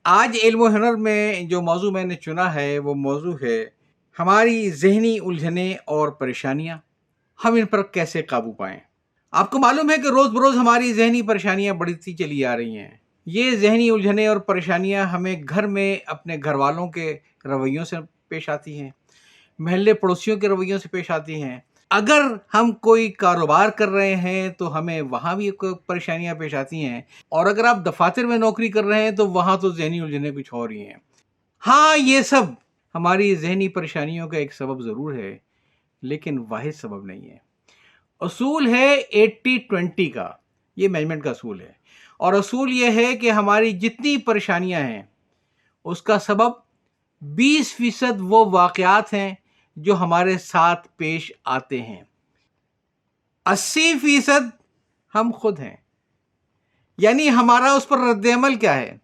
آج علم و ہنر میں جو موضوع میں نے چنا ہے وہ موضوع ہے ہماری ذہنی الجھنیں اور پریشانیاں، ہم ان پر کیسے قابو پائیں۔ آپ کو معلوم ہے کہ روز بروز ہماری ذہنی پریشانیاں بڑھتی چلی آ رہی ہیں۔ یہ ذہنی الجھنیں اور پریشانیاں ہمیں گھر میں اپنے گھر والوں کے رویوں سے پیش آتی ہیں، محلے پڑوسیوں کے رویوں سے پیش آتی ہیں۔ اگر ہم کوئی کاروبار کر رہے ہیں تو ہمیں وہاں بھی کوئی پریشانیاں پیش آتی ہیں، اور اگر آپ دفاتر میں نوکری کر رہے ہیں تو وہاں تو ذہنی الجھنیں کچھ اور ہی ہیں۔ ہاں، یہ سب ہماری ذہنی پریشانیوں کا ایک سبب ضرور ہے، لیکن واحد سبب نہیں ہے۔ اصول ہے 80-20 کا، یہ مینجمنٹ کا اصول ہے، اور اصول یہ ہے کہ ہماری جتنی پریشانیاں ہیں اس کا سبب 20% وہ واقعات ہیں جو ہمارے ساتھ پیش آتے ہیں، 80% ہم خود ہیں۔ یعنی ہمارا اس پر رد عمل کیا ہے؟